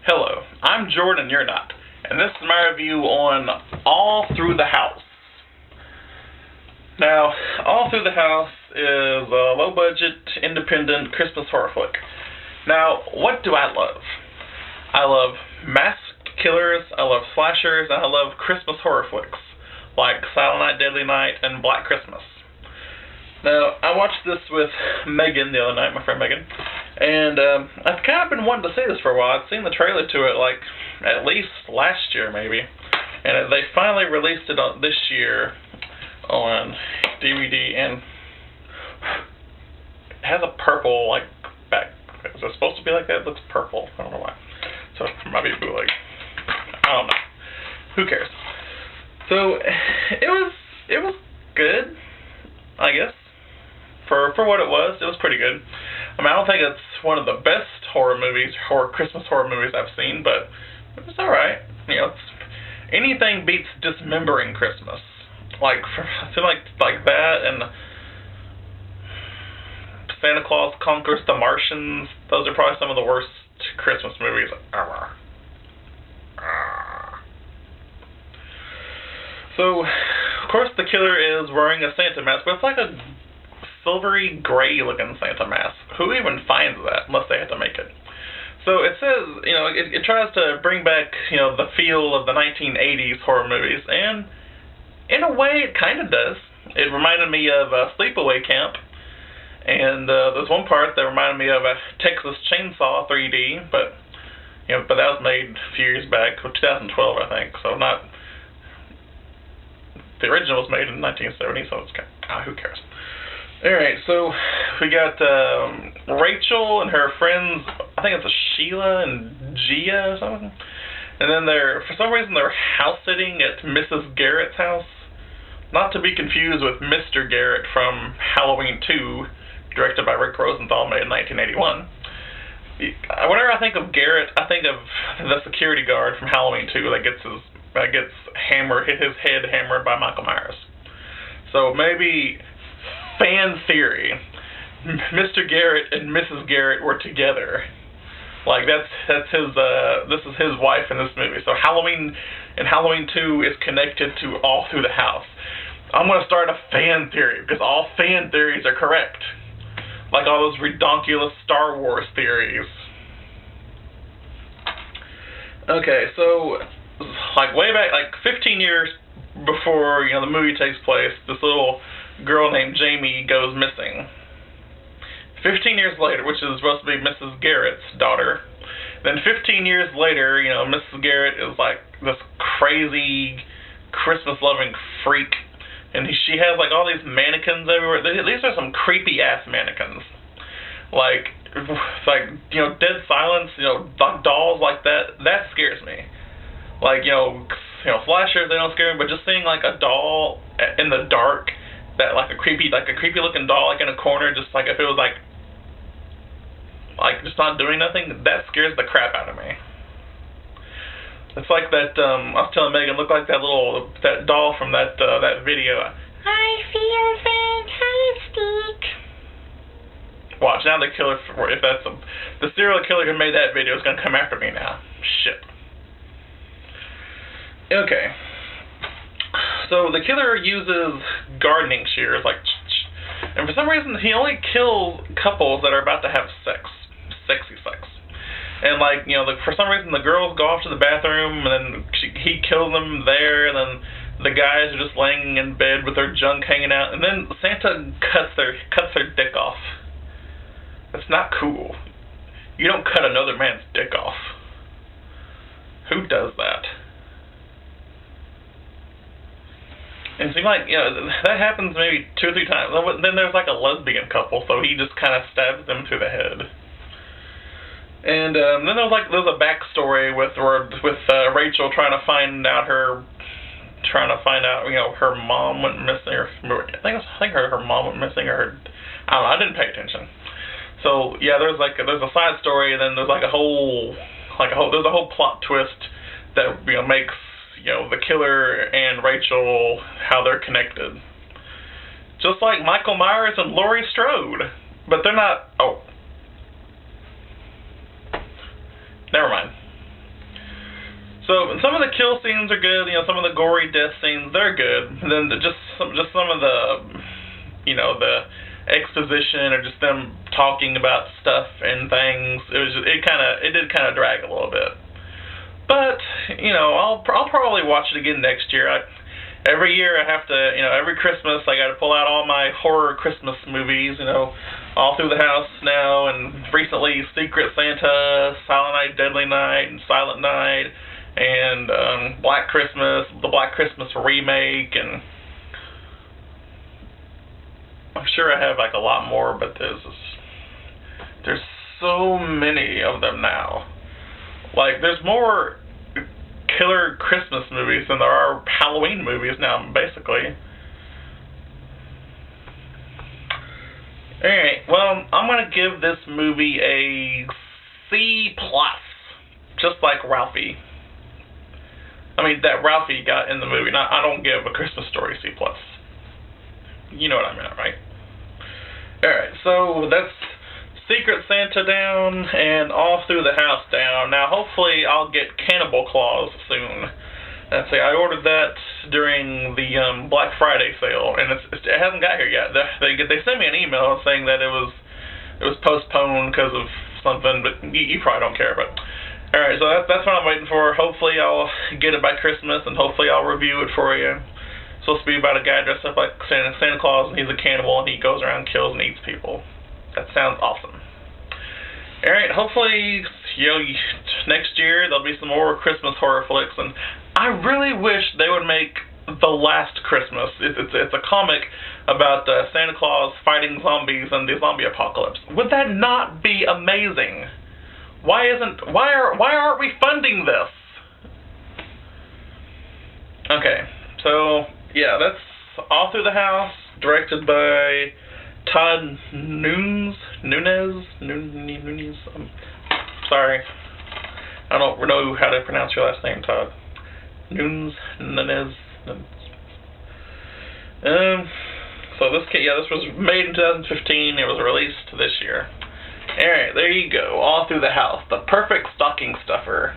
Hello, I'm Jordan and you're not, and this is my review on All Through the House. Now, All Through the House is a low-budget, independent Christmas horror flick. Now, what do I love? I love masked killers, I love slashers, and I love Christmas horror flicks, like Silent Night, Deadly Night, and Black Christmas. Now, I watched this with Megan the other night, my friend Megan, and I've kind of been wanting to see this for a while. I'd seen the trailer to it, like, at least last year, maybe. And they finally released it this year on DVD, and it has a purple, like, back. Is it supposed to be like that? It looks purple. I don't know why. So, it might be bootleg. I don't know. Who cares? So, it was good, I guess. For what it was pretty good. I mean, I don't think it's one of the best Christmas horror movies I've seen, but it was alright. You know, anything beats Dismembering Christmas. Like, I feel like that and Santa Claus Conquers the Martians, those are probably some of the worst Christmas movies ever. So, of course, the killer is wearing a Santa mask, but it's like a silvery gray looking Santa mask. Who even finds that unless they have to make it? So it says, you know, it tries to bring back, you know, the feel of the 1980s horror movies, and in a way it kind of does. It reminded me of Sleepaway Camp, and there's one part that reminded me of a Texas Chainsaw 3D, but that was made a few years back, 2012 I think, so not. The original was made in 1970, so it's kind of, who cares? Alright, so we got Rachel and her friends, I think it's Sheila and Gia or something. And then for some reason they're house sitting at Mrs. Garrett's house. Not to be confused with Mr. Garrett from Halloween 2, directed by Rick Rosenthal, made in 1981. Whenever I think of Garrett, I think of the security guard from Halloween 2 that gets his head hammered by Michael Myers. So maybe, fan theory, Mr. Garrett and Mrs. Garrett were together. Like that's his. This is his wife in this movie. So Halloween 2 is connected to All Through the House. I'm gonna start a fan theory because all fan theories are correct. Like all those redonkulous Star Wars theories. Okay, so like way back, like 15 years before the movie takes place, this little girl named Jamie goes missing. 15 years later, which is supposed to be Mrs. Garrett's daughter. Then 15 years later, Mrs. Garrett is like this crazy Christmas-loving freak, and she has like all these mannequins everywhere. These are some creepy ass mannequins, like Dead Silence, dolls like that. That scares me. Like slashers, they don't scare me, but just seeing like a doll in the dark, that like a creepy looking doll like in a corner, just like if it was like just not doing nothing, that scares the crap out of me. It's like that I was telling Megan, looked like that doll from that video. I feel fantastic. Watch, now the killer, the serial killer who made that video is gonna come after me now. Shit. Okay, so the killer uses gardening shears, and for some reason he only kills couples that are about to have sexy sex. And for some reason the girls go off to the bathroom, and then he kills them there, and then the guys are just laying in bed with their junk hanging out, and then Santa cuts their dick off. That's not cool. You don't cut another man's dick off. Who does that? And it seems like, that happens maybe 2 or 3 times. Then there's like a lesbian couple, so he just kind of stabs them through the head. And then there's a backstory with Rachel trying to find out her mom went missing, or I think her mom went missing, or I don't know. I didn't pay attention. So yeah, there's a side story, and then there's a whole plot twist that makes the killer and Rachel, how they're connected. Just like Michael Myers and Laurie Strode. But they're not... Oh. Never mind. So some of the kill scenes are good. Some of the gory death scenes, they're good. And then just some of the, the exposition or just them talking about stuff and things. It did kind of drag a little bit. But I'll probably watch it again next year. Every year I have to, every Christmas I got to pull out all my horror Christmas movies, all through the house now, and recently Secret Santa, Silent Night, Deadly Night, and Silent Night, and Black Christmas, the Black Christmas remake, and I'm sure I have like a lot more, but there's so many of them now. Like, there's more killer Christmas movies than there are Halloween movies now, basically. Alright, well, I'm going to give this movie a C+, just like Ralphie. I mean, that Ralphie got in the movie. Now, I don't give A Christmas Story C+. You know what I meant, right? Alright, so that's Secret Santa down and All Through the House down. Now, hopefully, I'll get Cannibal Claus soon. Let's see, I ordered that during the Black Friday sale, and it hasn't got here yet. They sent me an email saying that it was postponed because of something, but you probably don't care. But all right, so that's what I'm waiting for. Hopefully, I'll get it by Christmas, and hopefully, I'll review it for you. It's supposed to be about a guy dressed up like Santa Claus, and he's a cannibal, and he goes around, kills, and eats people. That sounds awesome. Alright, hopefully, next year there'll be some more Christmas horror flicks, and I really wish they would make The Last Christmas. It's a comic about Santa Claus fighting zombies and the zombie apocalypse. Would that not be amazing? Why aren't we funding this? Okay, so yeah, that's All Through the House, directed by Todd Nunez. Sorry, I don't know how to pronounce your last name, Todd. Nunez. So this was made in 2015. It was released this year. All right, there you go. All Through the House, the perfect stocking stuffer.